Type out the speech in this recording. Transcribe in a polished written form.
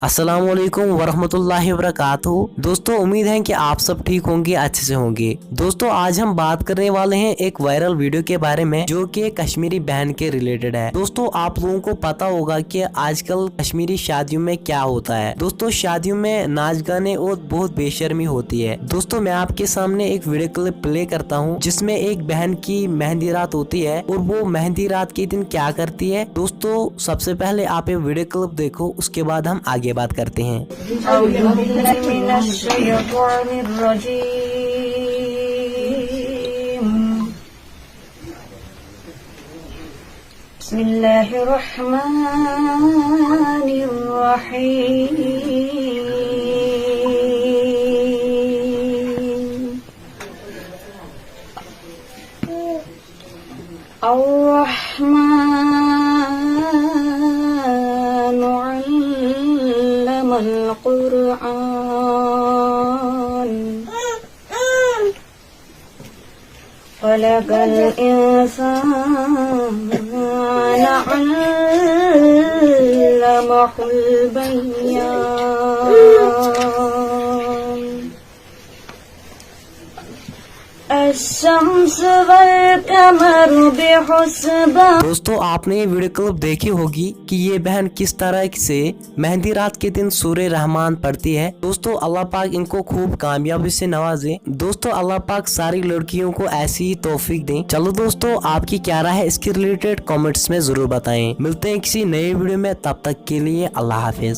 अस्सलामुअलैकुम वरहमतुल्लाहि वबरकातुहू। दोस्तों उम्मीद है कि आप सब ठीक होंगे, अच्छे से होंगे। दोस्तों आज हम बात करने वाले हैं एक वायरल वीडियो के बारे में जो कि कश्मीरी बहन के रिलेटेड है। दोस्तों आप लोगों को पता होगा कि आजकल कश्मीरी शादियों में क्या होता है। दोस्तों शादियों में नाच गाने और बहुत बेशर्मी होती है। दोस्तों मैं आपके सामने एक वीडियो क्लिप प्ले करता हूँ जिसमें एक बहन की मेहंदी रात होती है और वो मेहंदी रात के दिन क्या करती है। दोस्तों सबसे पहले आप ये वीडियो क्लिप देखो, उसके बाद हम आगे बात करते हैं। खलक़ल इंसान अल्लमहुल बयान अश्शम्स वल क़मरु बिहुस्बान। दोस्तों आपने ये वीडियो क्लिप देखी होगी कि ये बहन किस तरह से मेहंदी रात के दिन सूरे रहमान पढ़ती है। दोस्तों अल्लाह पाक इनको खूब कामयाबी से नवाजे। दोस्तों अल्लाह पाक सारी लड़कियों को ऐसी ही तौफीक दें। चलो दोस्तों आपकी क्या राय है इसके रिलेटेड कमेंट्स में जरूर बताएं। मिलते हैं किसी नए वीडियो में, तब तक के लिए अल्लाह हाफिज।